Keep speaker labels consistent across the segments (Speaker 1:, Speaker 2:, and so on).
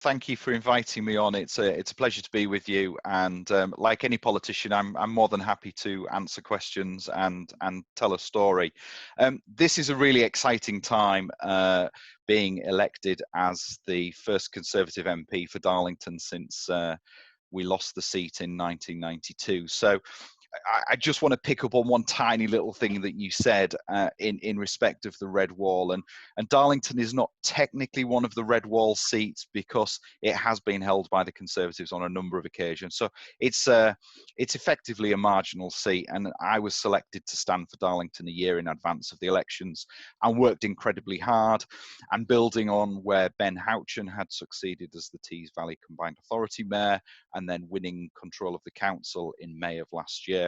Speaker 1: thank you for inviting me on. It's a pleasure to be with you. And like any politician, I'm more than happy to answer questions and tell a story. This is a really exciting time, being elected as the first Conservative MP for Darlington since we lost the seat in 1992. So I just want to pick up on one tiny little thing that you said in respect of the Red Wall, and Darlington is not technically one of the Red Wall seats because it has been held by the Conservatives on a number of occasions. So it's effectively a marginal seat, and I was selected to stand for Darlington a year in advance of the elections and worked incredibly hard, and building on where Ben Houchen had succeeded as the Tees Valley Combined Authority Mayor and then winning control of the council in May of last year.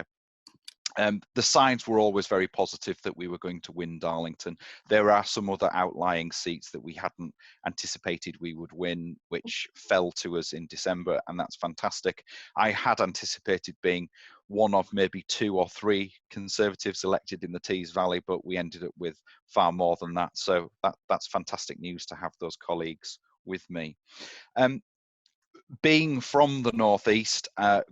Speaker 1: The signs were always very positive that we were going to win Darlington. There are some other outlying seats that we hadn't anticipated we would win, which fell to us in December, and that's fantastic. I had anticipated being one of maybe 2 or 3 Conservatives elected in the Tees Valley, but we ended up with far more than that. So that's fantastic news to have those colleagues with me. Being from the Northeast,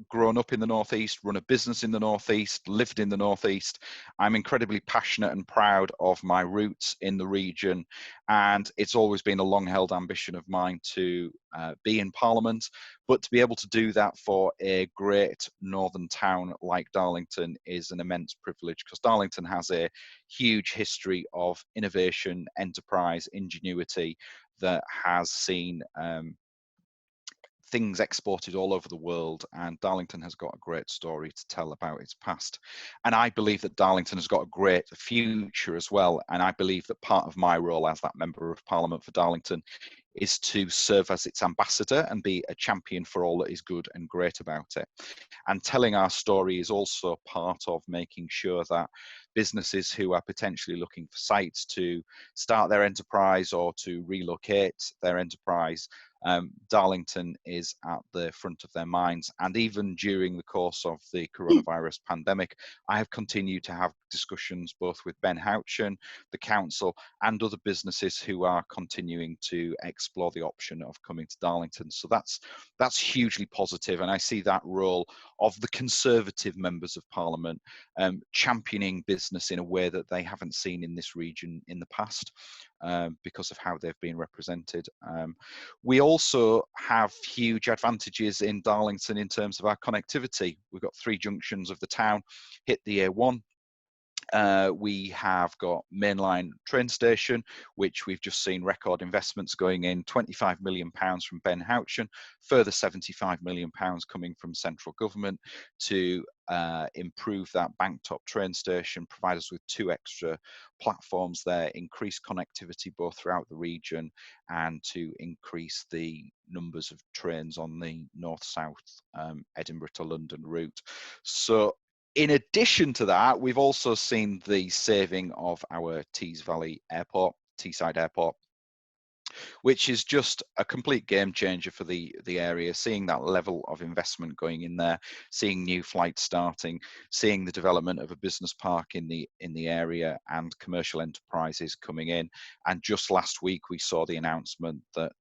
Speaker 1: grown up in the Northeast, run a business in the Northeast, lived in the Northeast, I'm incredibly passionate and proud of my roots in the region. And it's always been a long-held ambition of mine to be in Parliament, but to be able to do that for a great northern town like Darlington is an immense privilege, because Darlington has a huge history of innovation, enterprise, ingenuity that has seen things exported all over the world, and Darlington has got a great story to tell about its past. And I believe that Darlington has got a great future as well, and I believe that part of my role as that Member of Parliament for Darlington is to serve as its ambassador and be a champion for all that is good and great about it. And telling our story is also part of making sure that businesses who are potentially looking for sites to start their enterprise or to relocate their enterprise, Darlington is at the front of their minds. And even during the course of the coronavirus pandemic, I have continued to have discussions both with Ben Houchen, the council, and other businesses who are continuing to explore the option of coming to Darlington. So that's hugely positive, and I see that role of the Conservative members of Parliament championing business in a way that they haven't seen in this region in the past, because of how they've been represented. We also have huge advantages in Darlington in terms of our connectivity. We've got 3 junctions of the town hit the A1. We have got mainline train station, which we've just seen record investments going in, £25 million from Ben Houchen, further £75 million coming from central government to improve that bank top train station, provide us with 2 extra platforms there, increase connectivity both throughout the region, and to increase the numbers of trains on the north-south Edinburgh to London route. So in addition to that, we've also seen the saving of our Tees Valley Airport, Teesside Airport, which is just a complete game changer for the area. Seeing that level of investment going in there, seeing new flights starting, seeing the development of a business park in the area and commercial enterprises coming in. And just last week we saw the announcement that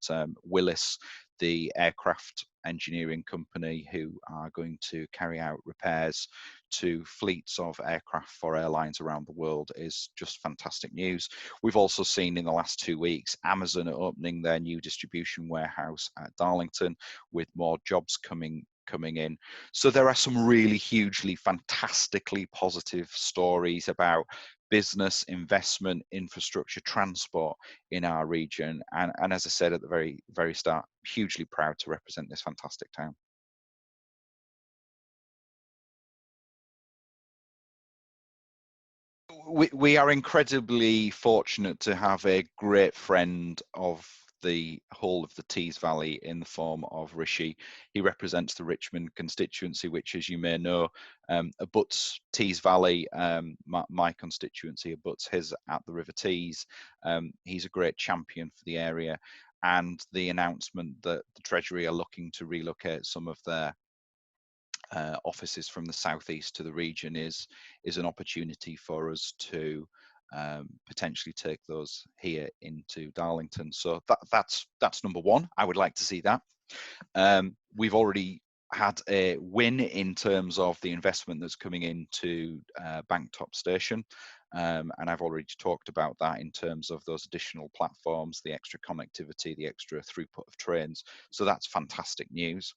Speaker 1: Willis, the aircraft engineering company who are going to carry out repairs to fleets of aircraft for airlines around the world, is just fantastic news. We've also seen in the last 2 weeks Amazon opening their new distribution warehouse at Darlington, with more jobs coming in. So there are some really hugely fantastically positive stories about business, investment, infrastructure, transport in our region, and as I said at the very start, hugely proud to represent this fantastic town. We are incredibly fortunate to have a great friend of the whole of the Tees Valley in the form of Rishi. He represents the Richmond constituency, which, as you may know, abuts Tees Valley. My constituency abuts his at the River Tees. He's a great champion for the area, and the announcement that the Treasury are looking to relocate some of their offices from the southeast to the region is an opportunity for us to potentially take those here into Darlington. So that's number one. I would like to see that. We've already had a win in terms of the investment that's coming into Banktop Station. And I've already talked about that in terms of those additional platforms, the extra connectivity, the extra throughput of trains. So that's fantastic news.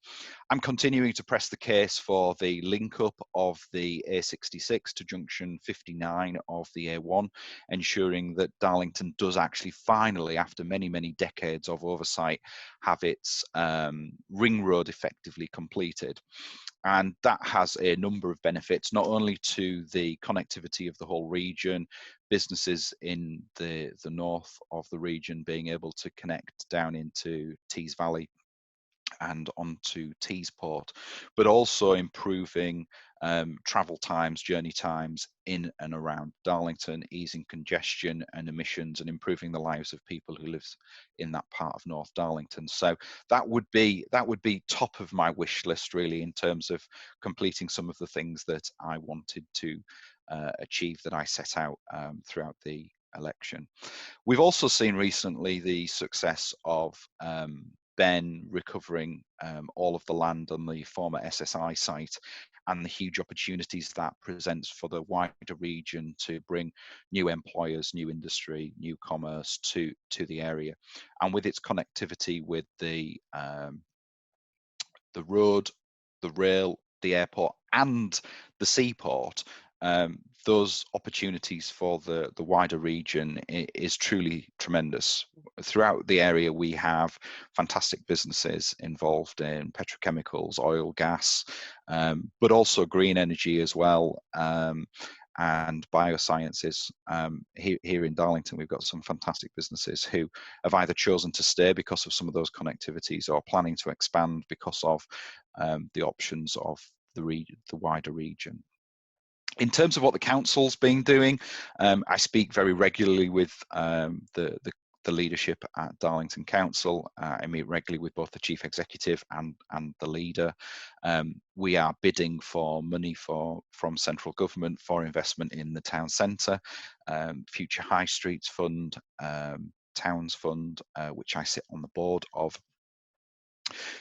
Speaker 1: I'm continuing to press the case for the link up of the A66 to junction 59 of the A1, ensuring that Darlington does actually finally, after many, many decades of oversight, have its ring road effectively completed. And that has a number of benefits, not only to the connectivity of the whole region, businesses in the north of the region being able to connect down into Tees Valley and onto Teesport, but also improving travel times, journey times in and around Darlington, easing congestion and emissions, and improving the lives of people who live in that part of North Darlington. So that would be top of my wish list, really, in terms of completing some of the things that I wanted to achieve, that I set out throughout the election. We've also seen recently the success of Ben recovering all of the land on the former SSI site, and the huge opportunities that presents for the wider region to bring new employers, new industry, new commerce to the area. And with its connectivity with the road, the rail, the airport, and the seaport, those opportunities for the wider region is truly tremendous. Throughout the area, we have fantastic businesses involved in petrochemicals, oil, gas, but also green energy as well, and biosciences. Here in Darlington, we've got some fantastic businesses who have either chosen to stay because of some of those connectivities, or planning to expand because of the options of the wider region. In terms of what the council's been doing, I speak very regularly with the leadership at Darlington Council. I meet regularly with both the chief executive and the leader. We are bidding for money from central government for investment in the town centre, Future High Streets Fund, Towns Fund, which I sit on the board of.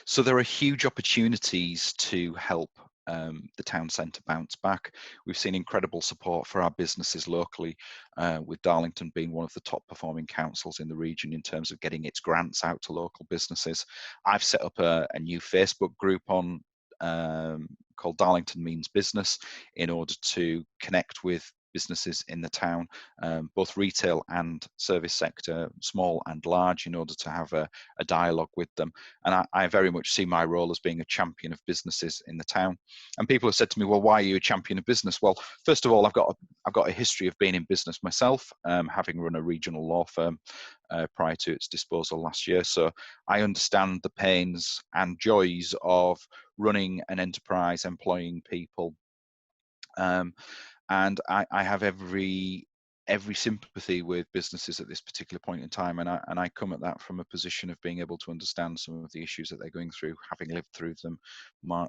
Speaker 1: So there are huge opportunities to help the town centre bounce back. We've seen incredible support for our businesses locally, with Darlington being one of the top performing councils in the region in terms of getting its grants out to local businesses. I've set up a new Facebook group on called Darlington Means Business, in order to connect with businesses in the town, both retail and service sector, small and large, in order to have a dialogue with them. And I very much see my role as being a champion of businesses in the town. And people have said to me, well, why are you a champion of business? Well, first of all, I've got a history of being in business myself, having run a regional law firm prior to its disposal last year. So I understand the pains and joys of running an enterprise, employing people. And I have every sympathy with businesses at this particular point in time, and I come at that from a position of being able to understand some of the issues that they're going through, having lived through them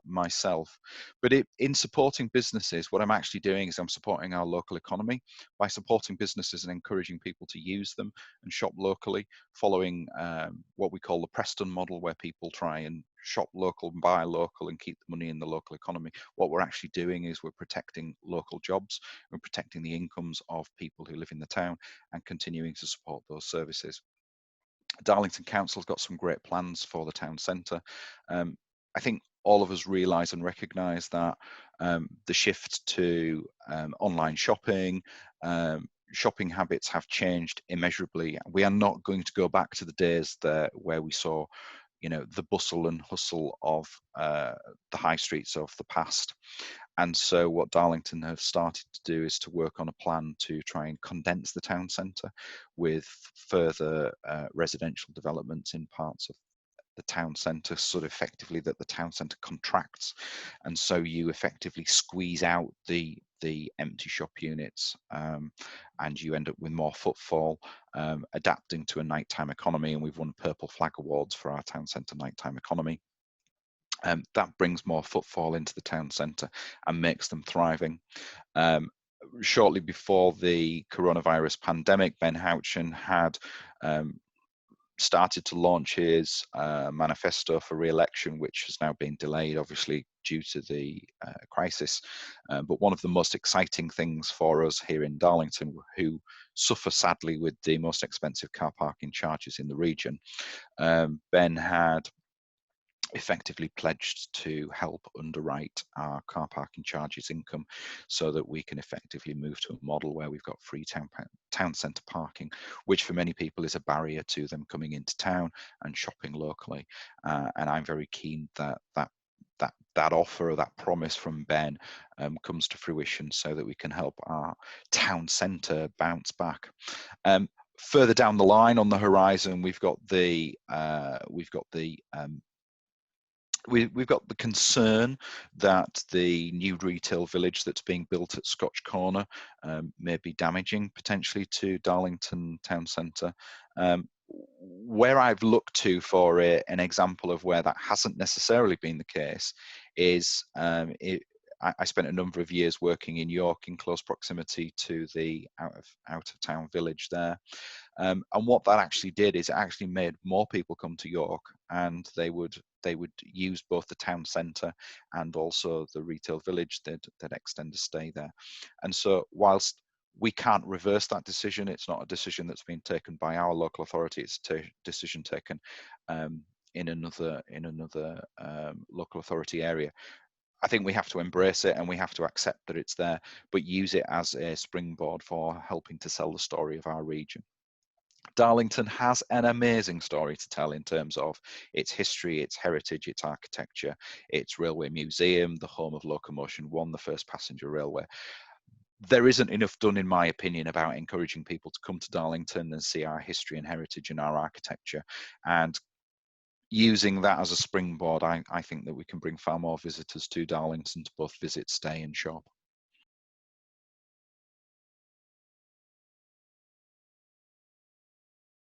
Speaker 1: myself. But in supporting businesses, what I'm actually doing is I'm supporting our local economy by supporting businesses and encouraging people to use them and shop locally, following what we call the Preston model, where people try and shop local and buy local and keep the money in the local economy. What we're actually doing is we're protecting local jobs, we're protecting the incomes of people who live in the town, and continuing to support those services. Darlington Council's got some great plans for the town centre. I think all of us realise and recognise that the shift to online shopping, shopping habits have changed immeasurably. We are not going to go back to the days where we saw, the bustle and hustle of the high streets of the past. And so what Darlington have started to do is to work on a plan to try and condense the town centre with further residential developments in parts of the town centre, sort of effectively that the town centre contracts, and so you effectively squeeze out the empty shop units, and you end up with more footfall, adapting to a nighttime economy. And we've won Purple Flag Awards for our town centre nighttime economy. That brings more footfall into the town centre and makes them thriving. shortly before the coronavirus pandemic, Ben Houchen had started to launch his manifesto for re-election, which has now been delayed, obviously, due to the crisis. But one of the most exciting things for us here in Darlington, who suffer sadly with the most expensive car parking charges in the region, Ben had effectively pledged to help underwrite our car parking charges income so that we can effectively move to a model where we've got free town centre parking, which for many people is a barrier to them coming into town and shopping locally. And I'm very keen that that offer or that promise from Ben comes to fruition so that we can help our town centre bounce back. Further down the line on the horizon, we've got the we've got the concern that the new retail village that's being built at Scotch Corner may be damaging potentially to Darlington town centre. Where I've looked to for an example of where that hasn't necessarily been the case is I spent a number of years working in York in close proximity to the out of town village there. And what that actually did is it actually made more people come to York, and they would use both the town centre and also the retail village. They'd extend a stay there. And so whilst we can't reverse that decision, it's not a decision that's been taken by our local authority, it's a decision taken in another local authority area. I think we have to embrace it and we have to accept that it's there, but use it as a springboard for helping to sell the story of our region. Darlington has an amazing story to tell in terms of its history, its heritage, its architecture, its railway museum, the home of Locomotion One, the first passenger railway. There isn't enough done, in my opinion, about encouraging people to come to Darlington and see our history and heritage and our architecture. And using that as a springboard, I think that we can bring far more visitors to Darlington to both visit, stay and shop.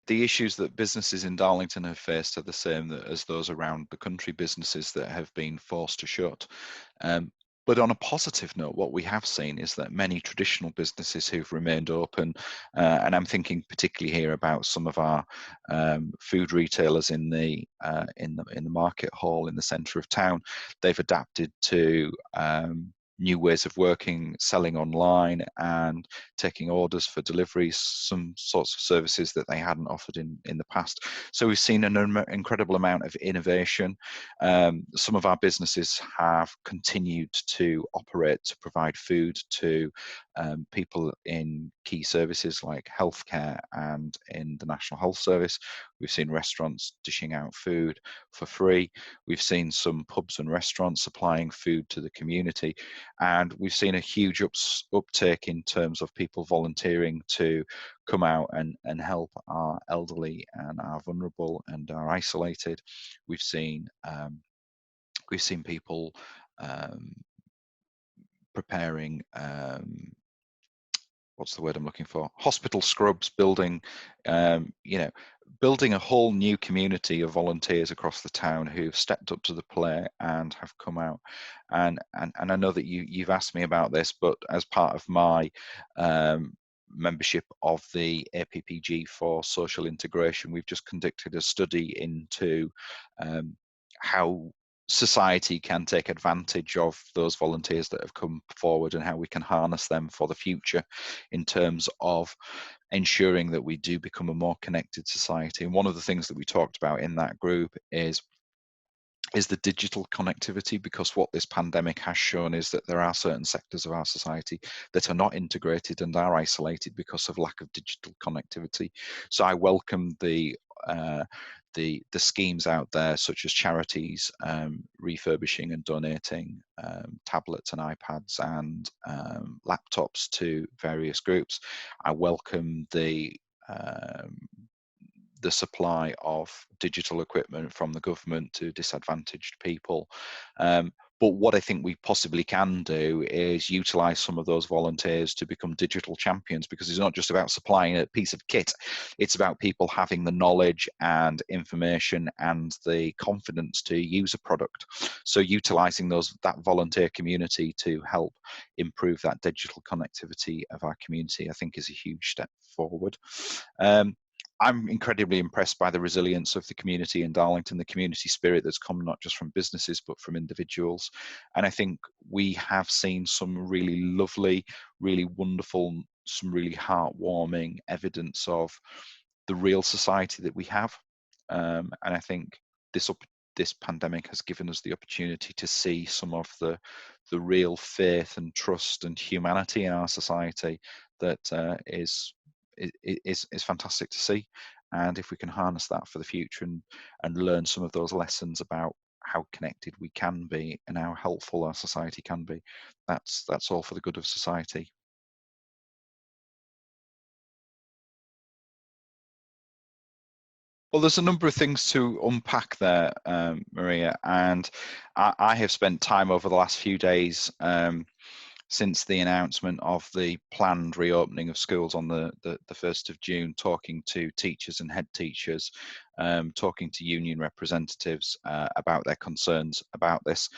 Speaker 1: The issues that businesses in Darlington have faced are the same as those around the country, businesses that have been forced to shut. But on a positive note, what we have seen is that many traditional businesses who've remained open, and I'm thinking particularly here about some of our food retailers in the market hall in the centre of town, they've adapted to new ways of working, selling online and taking orders for deliveries, some sorts of services that they hadn't offered in the past. So we've seen an incredible amount of innovation. Some of our businesses have continued to operate to provide food to people in key services like healthcare and in the National Health Service. We've seen restaurants dishing out food for free. We've seen some pubs and restaurants supplying food to the community. And we've seen a huge uptake in terms of people volunteering to come out and help our elderly and our vulnerable and our isolated. We've seen people preparing what's the word I'm looking for? Hospital scrubs, building, building a whole new community of volunteers across the town who've stepped up to the plate and have come out. And I know that you've asked me about this, but as part of my membership of the APPG for social integration, we've just conducted a study into how society can take advantage of those volunteers that have come forward and how we can harness them for the future in terms of ensuring that we do become a more connected society. And one of the things that we talked about in that group is the digital connectivity, because what this pandemic has shown is that there are certain sectors of our society that are not integrated and are isolated because of lack of digital connectivity. So I welcome the schemes out there, such as charities refurbishing and donating tablets and iPads and laptops to various groups. I welcome the supply of digital equipment from the government to disadvantaged people. But what I think we possibly can do is utilize some of those volunteers to become digital champions, because it's not just about supplying a piece of kit. It's about people having the knowledge and information and the confidence to use a product. So utilizing that volunteer community to help improve that digital connectivity of our community, I think, is a huge step forward. I'm incredibly impressed by the resilience of the community in Darlington, the community spirit that's come not just from businesses but from individuals. And I think we have seen some really lovely, really wonderful, some really heartwarming evidence of the real society that we have. And I think this pandemic has given us the opportunity to see some of the real faith and trust and humanity in our society that is fantastic to see. And if we can harness that for the future and learn some of those lessons about how connected we can be and how helpful our society can be, that's all for the good of society. Well, there's a number of things to unpack there, Maria, and I have spent time over the last few days since the announcement of the planned reopening of schools on the 1st of June, talking to teachers and head teachers, talking to union representatives about their concerns about this.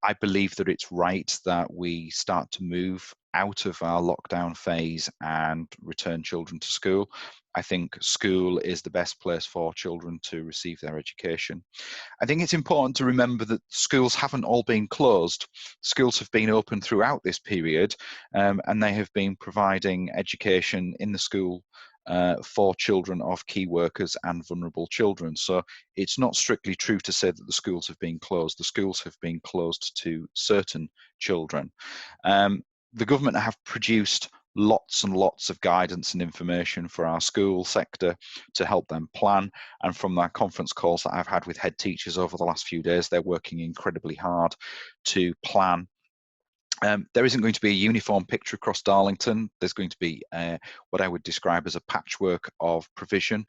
Speaker 1: I believe that it's right that we start to move out of our lockdown phase and return children to school. I think school is the best place for children to receive their education. I think it's important to remember that schools haven't all been closed. Schools have been open throughout this period, and they have been providing education in the school for children of key workers and vulnerable children. So it's not strictly true to say that the schools have been closed. The schools have been closed to certain children. The government have produced lots and lots of guidance and information for our school sector to help them plan. And from their conference calls that I've had with head teachers over the last few days, they're working incredibly hard to plan. There isn't going to be a uniform picture across Darlington. There's going to be what I would describe as a patchwork of provision,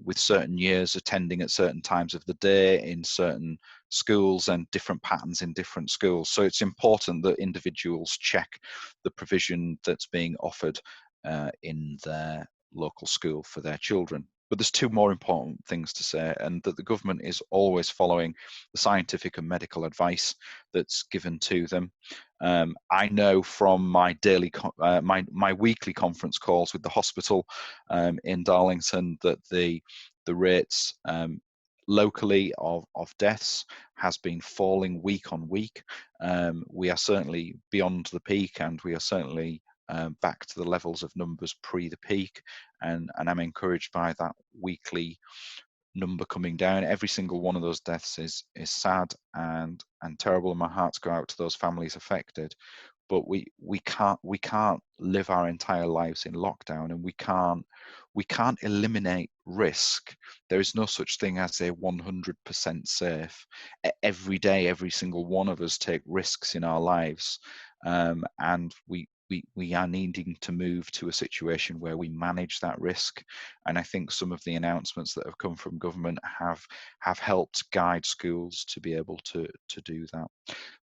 Speaker 1: with certain years attending at certain times of the day in certain schools and different patterns in different schools. So it's important that individuals check the provision that's being offered in their local school for their children. But there's two more important things to say, and that the government is always following the scientific and medical advice that's given to them. I know from my daily, my weekly conference calls with the hospital in Darlington that the rates locally of deaths has been falling week on week. We are certainly beyond the peak, and we are certainly back to the levels of numbers pre the peak, and I'm encouraged by that weekly number coming down. Every single one of those deaths is sad and terrible, and my hearts go out to those families affected. But we can't live our entire lives in lockdown, and we can't eliminate risk. There is no such thing as a 100% safe. Every day, every single one of us take risks in our lives, and we are needing to move to a situation where we manage that risk. And I think some of the announcements that have come from government have helped guide schools to be able to do that.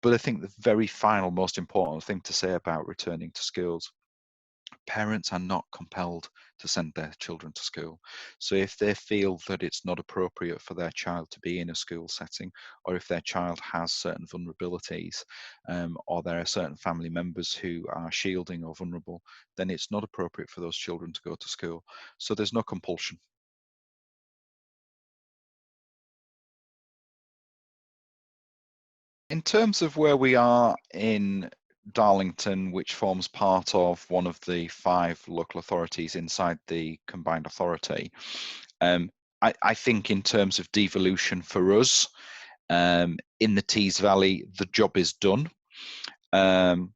Speaker 1: But I think the very final, most important thing to say about returning to schools, parents are not compelled to send their children to school. So if they feel that it's not appropriate for their child to be in a school setting, or if their child has certain vulnerabilities, or there are certain family members who are shielding or vulnerable, then it's not appropriate for those children to go to school. So there's no compulsion. In terms of where we are in Darlington, which forms part of one of the 5 local authorities inside the combined authority, I think in terms of devolution for us, in the Tees Valley, the job is done. That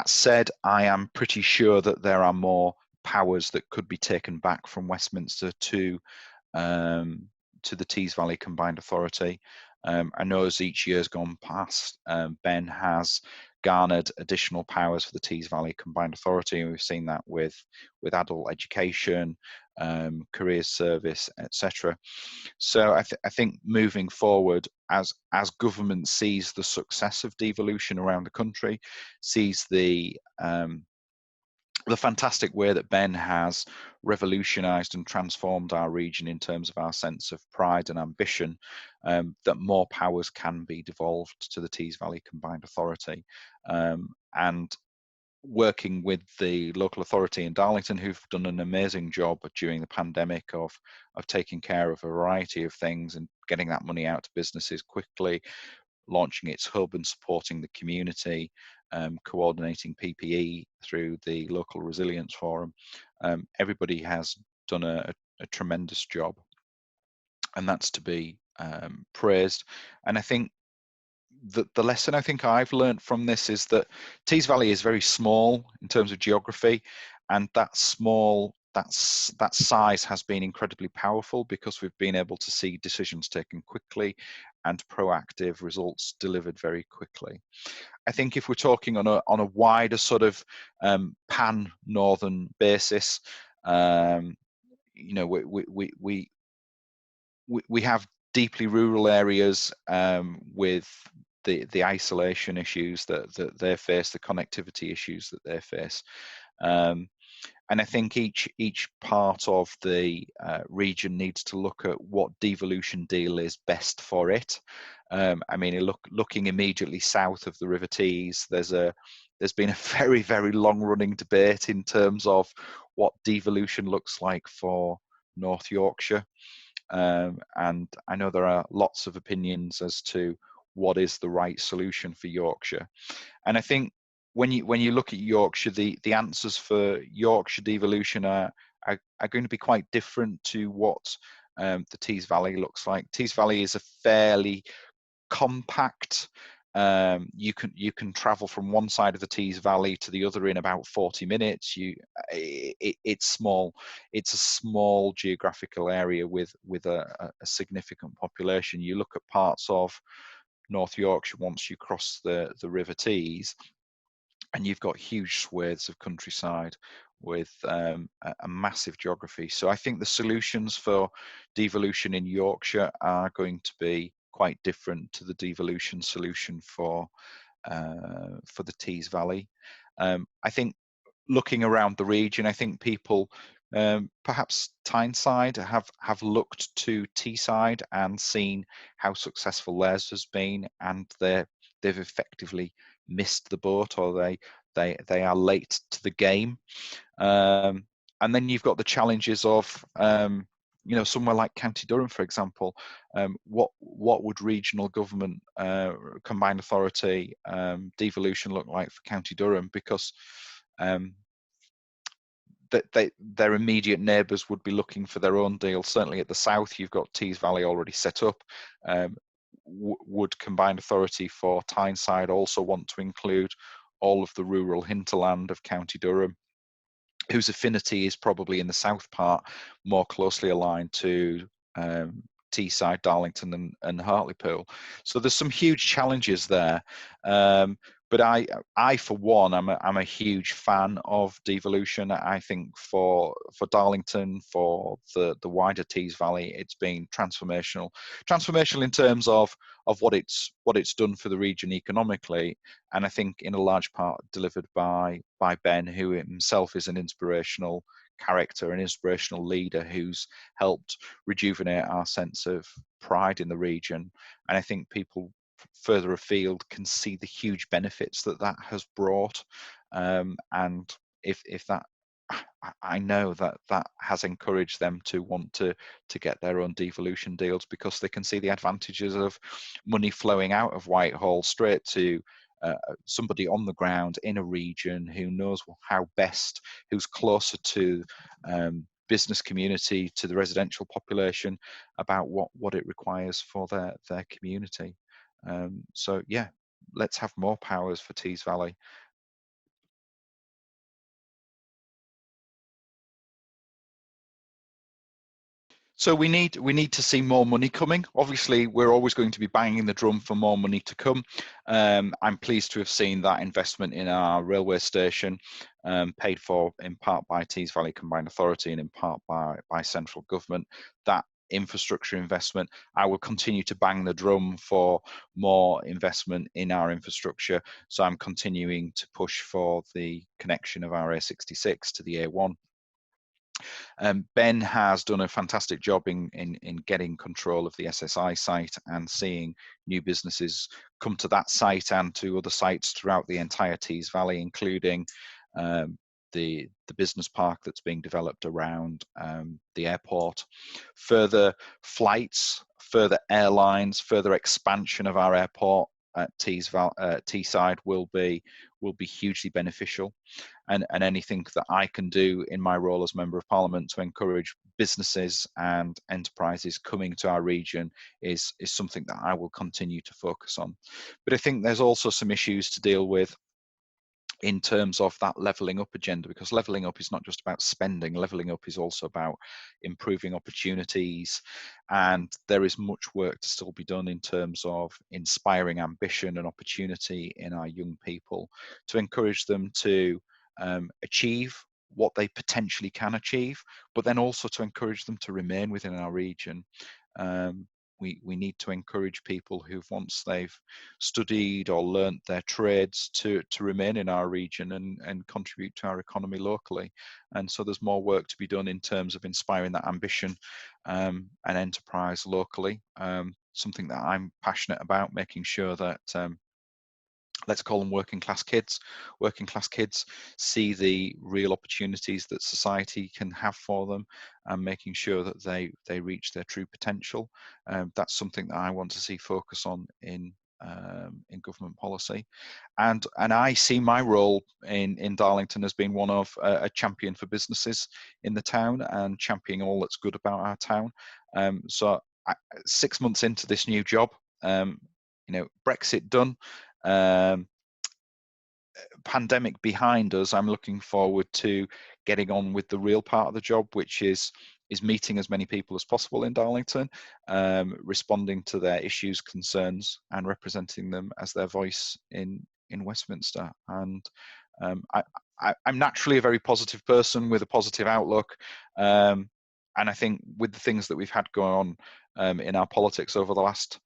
Speaker 1: said, I am pretty sure that there are more powers that could be taken back from Westminster to the Tees Valley Combined Authority. I know as each year's gone past, Ben has garnered additional powers for the Tees Valley Combined Authority, and we've seen that with adult education, careers service, etc. So I think moving forward, as government sees the success of devolution around the country, sees the fantastic way that Ben has revolutionised and transformed our region in terms of our sense of pride and ambition, that more powers can be devolved to the Tees Valley Combined Authority. And working with the local authority in Darlington, who've done an amazing job during the pandemic of taking care of a variety of things and getting that money out to businesses quickly, launching its hub and supporting the community, coordinating PPE through the local resilience forum. Everybody has done a tremendous job, and that's to be praised. And I think the lesson I think I've learned from this is that Tees Valley is very small in terms of geography, and that size has been incredibly powerful because we've been able to see decisions taken quickly and proactive results delivered very quickly. I think if we're talking on a wider sort of pan northern basis, you know, we have deeply rural areas with the isolation issues that they face, the connectivity issues that they face. And I think each part of the region needs to look at what devolution deal is best for it. I mean, looking immediately south of the River Tees, there's been a very, very long-running debate in terms of what devolution looks like for North Yorkshire. And I know there are lots of opinions as to what is the right solution for Yorkshire. And I think when you look at Yorkshire, the answers for Yorkshire devolution are going to be quite different to what the Tees Valley looks like. Tees Valley is a fairly compact. You can travel from one side of the Tees Valley to the other in about 40 minutes. It's small. It's a small geographical area with a significant population. You look at parts of North Yorkshire once you cross the River Tees, and you've got huge swathes of countryside with a massive geography. So I think the solutions for devolution in Yorkshire are going to be quite different to the devolution solution for the Tees Valley. I think looking around the region, I think people, perhaps Tyneside, have looked to Teesside and seen how successful theirs has been, and they've effectively missed the boat, or they are late to the game. And then you've got the challenges of you know, somewhere like County Durham, for example. What would regional government combined authority devolution look like for County Durham? Because their immediate neighbours would be looking for their own deal. Certainly at the south, you've got Tees Valley already set up. Would combined authority for Tyneside also want to include all of the rural hinterland of County Durham, whose affinity is probably in the south part more closely aligned to Teesside, Darlington and Hartlepool? So there's some huge challenges there. But I for one, I'm a huge fan of devolution. I think for Darlington, for the wider Tees Valley, it's been transformational in terms of what it's done for the region economically, and I think in a large part delivered by Ben, who himself is an inspirational character, an inspirational leader who's helped rejuvenate our sense of pride in the region. And I think people further afield can see the huge benefits that has brought, and if that, I know that has encouraged them to want to get their own devolution deals, because they can see the advantages of money flowing out of Whitehall straight to somebody on the ground in a region who knows how best, who's closer to business community, to the residential population, about what it requires for their community. So yeah, let's have more powers for Tees Valley. So we need to see more money coming. Obviously, we're always going to be banging the drum for more money to come. I'm pleased to have seen that investment in our railway station, paid for in part by Tees Valley Combined Authority and in part by central government. That infrastructure investment, I will continue to bang the drum for more investment in our infrastructure. So I'm continuing to push for the connection of our A66 to the A1. Ben has done a fantastic job in getting control of the SSI site and seeing new businesses come to that site and to other sites throughout the entire Tees Valley, including the business park that's being developed around the airport. Further flights, further airlines, further expansion of our airport at Teesside will be hugely beneficial. And anything that I can do in my role as Member of Parliament to encourage businesses and enterprises coming to our region is something that I will continue to focus on. But I think there's also some issues to deal with in terms of that levelling up agenda, because levelling up is not just about spending. Levelling up is also about improving opportunities, and there is much work to still be done in terms of inspiring ambition and opportunity in our young people to encourage them to achieve what they potentially can achieve, but then also to encourage them to remain within our region. We need to encourage people who've, once they've studied or learnt their trades, to remain in our region and contribute to our economy locally. And so there's more work to be done in terms of inspiring that ambition and enterprise locally. Something that I'm passionate about, making sure that let's call them working class kids. Working class kids see the real opportunities that society can have for them, and making sure that they reach their true potential. That's something that I want to see focus on in government policy, and I see my role in Darlington as being one of a champion for businesses in the town and championing all that's good about our town. So 6 months into this new job, Brexit done. Pandemic behind us, I'm looking forward to getting on with the real part of the job, which is meeting as many people as possible in Darlington, responding to their issues, concerns, and representing them as their voice in Westminster. And I'm naturally a very positive person with a positive outlook, and I think with the things that we've had going on in our politics over the last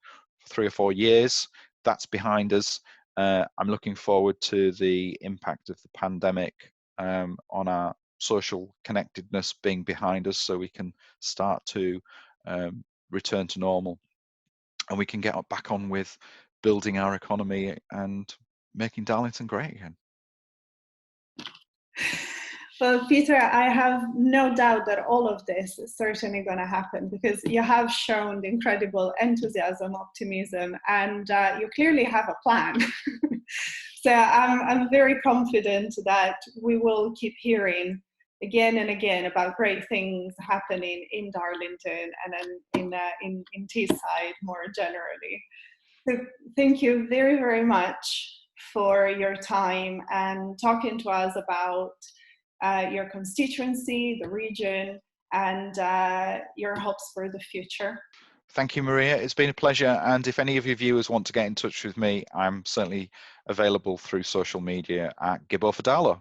Speaker 1: 3 or 4 years, that's behind us. I'm looking forward to the impact of the pandemic on our social connectedness being behind us, so we can start to return to normal, and we can get back on with building our economy and making Darlington great again.
Speaker 2: Well, Peter, I have no doubt that all of this is certainly going to happen, because you have shown incredible enthusiasm, optimism, and you clearly have a plan. So I'm very confident that we will keep hearing again and again about great things happening in Darlington and in Teesside more generally. So thank you very, very much for your time and talking to us about your constituency, the region, and your hopes for the future.
Speaker 1: Thank you, Maria. It's been a pleasure. And if any of your viewers want to get in touch with me, I'm certainly available through social media at Gibbo for Darlow.